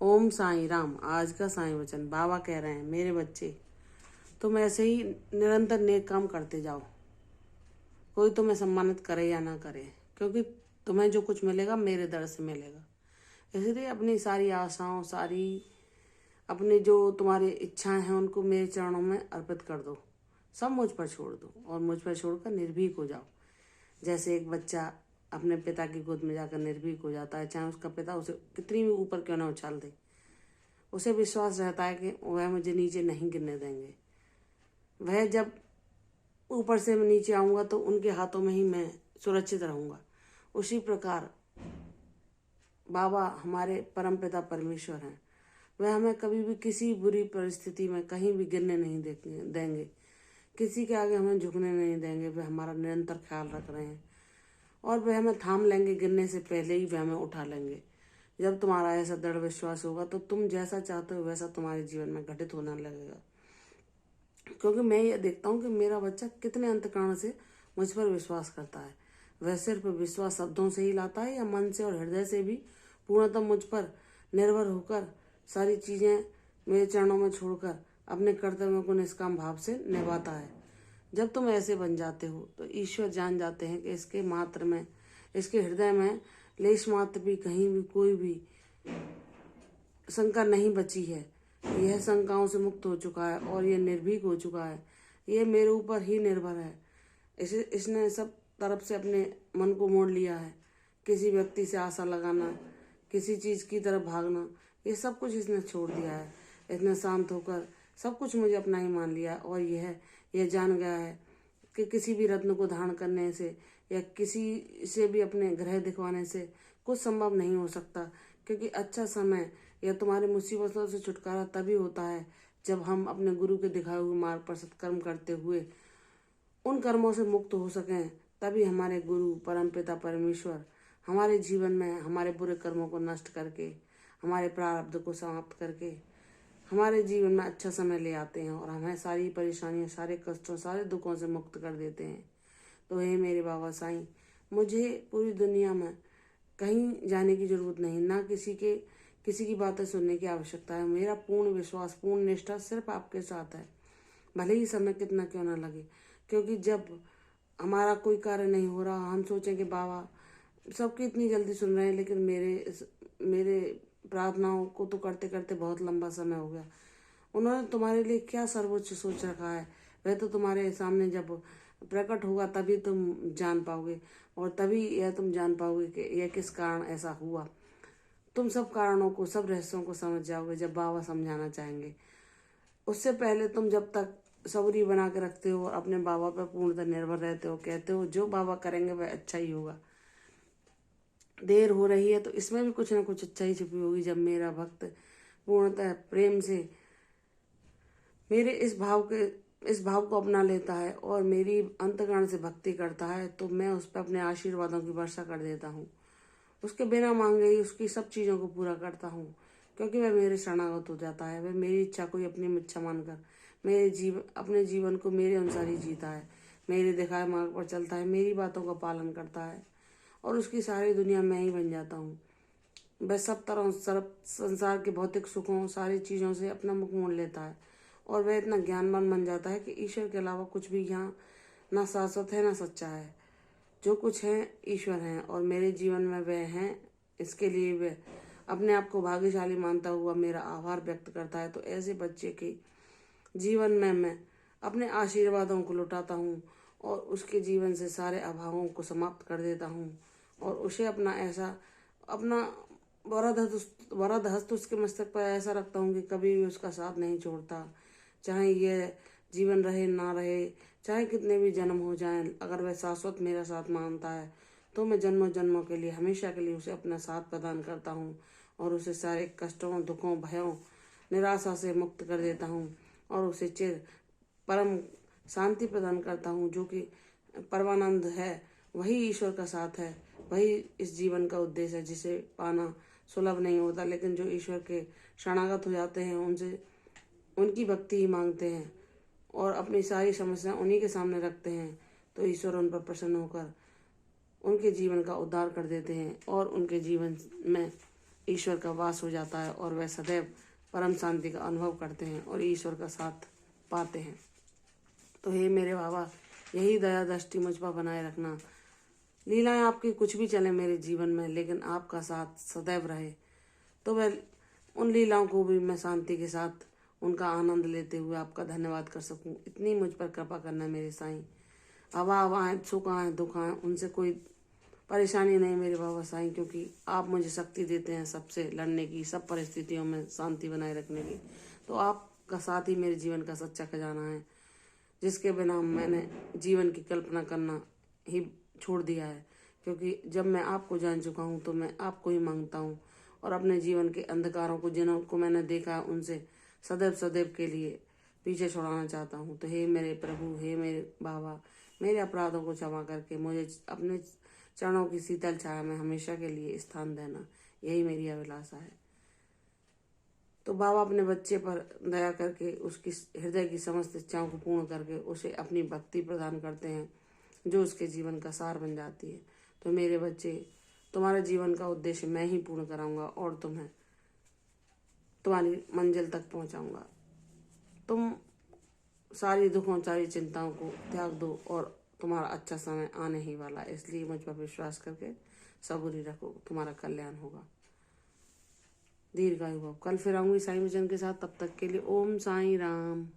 ओम साईं राम। आज का साईं वचन बाबा कह रहे हैं, मेरे बच्चे तुम ऐसे ही निरंतर नेक काम करते जाओ। कोई तुम्हें सम्मानित करे या ना करे, क्योंकि तुम्हें जो कुछ मिलेगा मेरे दर से मिलेगा। इसलिए अपनी सारी आशाओं, सारी अपनी जो तुम्हारी इच्छाएं हैं उनको मेरे चरणों में अर्पित कर दो। सब मुझ पर छोड़ दो और मुझ पर छोड़कर निर्भीक हो जाओ। जैसे एक बच्चा अपने पिता की गोद में जाकर निर्भीक हो जाता है, चाहे उसका पिता उसे कितनी भी ऊपर क्यों ना उछाल दे, उसे विश्वास रहता है कि वह मुझे नीचे नहीं गिरने देंगे। वह जब ऊपर से मैं नीचे आऊँगा तो उनके हाथों में ही मैं सुरक्षित रहूँगा। उसी प्रकार बाबा हमारे परमपिता परमेश्वर हैं। वह हमें कभी भी किसी बुरी परिस्थिति में कहीं भी गिरने नहीं देंगे, किसी के आगे हमें झुकने नहीं देंगे। वह हमारा निरंतर ख्याल रख रहे हैं और वह हमें थाम लेंगे। गिरने से पहले ही वह हमें उठा लेंगे। जब तुम्हारा ऐसा दृढ़ विश्वास होगा तो तुम जैसा चाहते हो वैसा तुम्हारे जीवन में घटित होने लगेगा। क्योंकि मैं ये देखता हूँ कि मेरा बच्चा कितने अंतःकरण से मुझ पर विश्वास करता है। वह सिर्फ विश्वास शब्दों से ही लाता है या मन से और हृदय से भी पूर्णतः मुझ पर निर्भर होकर सारी चीज़ें मेरे चरणों में छोड़कर अपने कर्तव्यों को निष्काम भाव से निभाता है। जब तुम ऐसे बन जाते हो तो ईश्वर जान जाते हैं कि इसके मात्र में, इसके हृदय में लेश मात्र भी कहीं भी कोई भी शंका नहीं बची है। यह शंकाओं से मुक्त हो चुका है और यह निर्भीक हो चुका है। यह मेरे ऊपर ही निर्भर है। इसने सब तरफ से अपने मन को मोड़ लिया है। किसी व्यक्ति से आशा लगाना, किसी चीज़ की तरफ भागना, ये सब कुछ इसने छोड़ दिया है। इसने शांत होकर सब कुछ मुझे अपना ही मान लिया और यह जान गया है कि किसी भी रत्न को धारण करने से या किसी से भी अपने ग्रह दिखवाने से कुछ संभव नहीं हो सकता। क्योंकि अच्छा समय या तुम्हारी मुसीबतों से छुटकारा तभी होता है जब हम अपने गुरु के दिखाए हुए मार्ग पर सत्कर्म करते हुए उन कर्मों से मुक्त हो सकें। तभी हमारे गुरु परमपिता परमेश्वर हमारे जीवन में हमारे बुरे कर्मों को नष्ट करके, हमारे प्रारब्ध को समाप्त करके हमारे जीवन में अच्छा समय ले आते हैं और हमें सारी परेशानियों, सारे कष्टों, सारे दुखों से मुक्त कर देते हैं। तो हे मेरे बाबा साईं, मुझे पूरी दुनिया में कहीं जाने की जरूरत नहीं, ना किसी की बातें सुनने की आवश्यकता है। मेरा पूर्ण विश्वास, पूर्ण निष्ठा सिर्फ आपके साथ है, भले ही समय कितना क्यों ना लगे। क्योंकि जब हमारा कोई कार्य नहीं हो रहा, हम सोचें कि बाबा सबकी इतनी जल्दी सुन रहे हैं, लेकिन मेरे प्रार्थनाओं को तो करते करते बहुत लंबा समय हो गया। उन्होंने तुम्हारे लिए क्या सर्वोच्च सोच रखा है, वह तो तुम्हारे सामने जब प्रकट होगा तभी तुम जान पाओगे और तभी यह तुम जान पाओगे कि यह किस कारण ऐसा हुआ। तुम सब कारणों को, सब रहस्यों को समझ जाओगे जब बाबा समझाना चाहेंगे। उससे पहले तुम जब तक सबूरी बना के रखते हो और अपने बाबा पर पूर्णतः निर्भर रहते हो, कहते हो जो बाबा करेंगे वह अच्छा ही होगा। देर हो रही है तो इसमें भी कुछ ना कुछ अच्छाई छुपी होगी। जब मेरा भक्त पूर्णतः प्रेम से मेरे इस भाव को अपना लेता है और मेरी अंतःकरण से भक्ति करता है, तो मैं उस पर अपने आशीर्वादों की वर्षा कर देता हूँ। उसके बिना मांगे ही उसकी सब चीज़ों को पूरा करता हूँ, क्योंकि वह मेरे शरणागत हो जाता है। वह मेरी इच्छा को ही अपनी इच्छा मानकर अपने जीवन को मेरे अनुसार ही जीता है, मेरे दिखाए मार्ग पर चलता है, मेरी बातों का पालन करता है और उसकी सारी दुनिया मैं ही बन जाता हूँ। वह सब तरह संसार के भौतिक सुखों, सारी चीज़ों से अपना मुख मोड़ लेता है और वह इतना ज्ञानवान बन जाता है कि ईश्वर के अलावा कुछ भी यहाँ ना शाश्वत है ना सच्चा है। जो कुछ है ईश्वर हैं और मेरे जीवन में वह हैं। इसके लिए वह अपने आप को भाग्यशाली मानता हुआ मेरा आभार व्यक्त करता है। तो ऐसे बच्चे के जीवन में मैं अपने आशीर्वादों को लुटाता हूँ और उसके जीवन से सारे अभावों को समाप्त कर देता हूँ और उसे अपना वरद हस्त उसके मस्तक पर ऐसा रखता हूँ कि कभी भी उसका साथ नहीं छोड़ता। चाहे यह जीवन रहे ना रहे, चाहे कितने भी जन्म हो जाएं, अगर वह शाश्वत मेरा साथ मानता है तो मैं जन्मों जन्मों के लिए, हमेशा के लिए उसे अपना साथ प्रदान करता हूँ और उसे सारे कष्टों, दुखों, भयों, निराशा से मुक्त कर देता हूँ और उसे चिर परम शांति प्रदान करता हूँ। जो कि परमानंद है, वही ईश्वर का साथ है, वही इस जीवन का उद्देश्य है, जिसे पाना सुलभ नहीं होता। लेकिन जो ईश्वर के शरणागत हो जाते हैं, उनसे उनकी भक्ति ही मांगते हैं और अपनी सारी समस्या उन्हीं के सामने रखते हैं, तो ईश्वर उन पर प्रसन्न होकर उनके जीवन का उद्धार कर देते हैं और उनके जीवन में ईश्वर का वास हो जाता है और वह सदैव परम शांति का अनुभव करते हैं और ईश्वर का साथ पाते हैं। तो हे मेरे बाबा, यही दया दृष्टि मुझ पर बनाए रखना। लीलाएं आपकी कुछ भी चले मेरे जीवन में, लेकिन आपका साथ सदैव रहे, तो वह उन लीलाओं को भी मैं शांति के साथ उनका आनंद लेते हुए आपका धन्यवाद कर सकूं। इतनी मुझ पर कृपा करना मेरे साईं। अभाव आए, सुख आए, दुख आए, उनसे कोई परेशानी नहीं मेरे बाबा साईं, क्योंकि आप मुझे शक्ति देते हैं सबसे लड़ने की, सब परिस्थितियों में शांति बनाए रखने की। तो आपका साथ ही मेरे जीवन का सच्चा खजाना है, जिसके बिना मैंने जीवन की कल्पना करना ही छोड़ दिया है। क्योंकि जब मैं आपको जान चुका हूँ तो मैं आपको ही मांगता हूँ और अपने जीवन के अंधकारों को, जिनको मैंने देखा है, उनसे सदैव सदैव के लिए पीछे छुड़ाना चाहता हूँ। तो हे मेरे प्रभु, हे मेरे बाबा, मेरे अपराधों को क्षमा करके मुझे अपने चरणों की शीतल छाया में हमेशा के लिए स्थान देना, यही मेरी अभिलाषा है। तो बाबा अपने बच्चे पर दया करके उसकी हृदय की समस्त इच्छाओं को पूर्ण करके उसे अपनी भक्ति प्रदान करते हैं, जो उसके जीवन का सार बन जाती है। तो मेरे बच्चे, तुम्हारे जीवन का उद्देश्य मैं ही पूर्ण कराऊंगा और तुम्हें तुम्हारी मंजिल तक पहुंचाऊंगा। तुम सारी दुखों, सारी चिंताओं को त्याग दो और तुम्हारा अच्छा समय आने ही वाला है। इसलिए मुझ पर विश्वास करके सबूरी रखो, तुम्हारा कल्याण होगा। दीर्घायु भव। कल फिर आऊंगी साईं विजन के साथ, तब तक के लिए ओम साईं राम।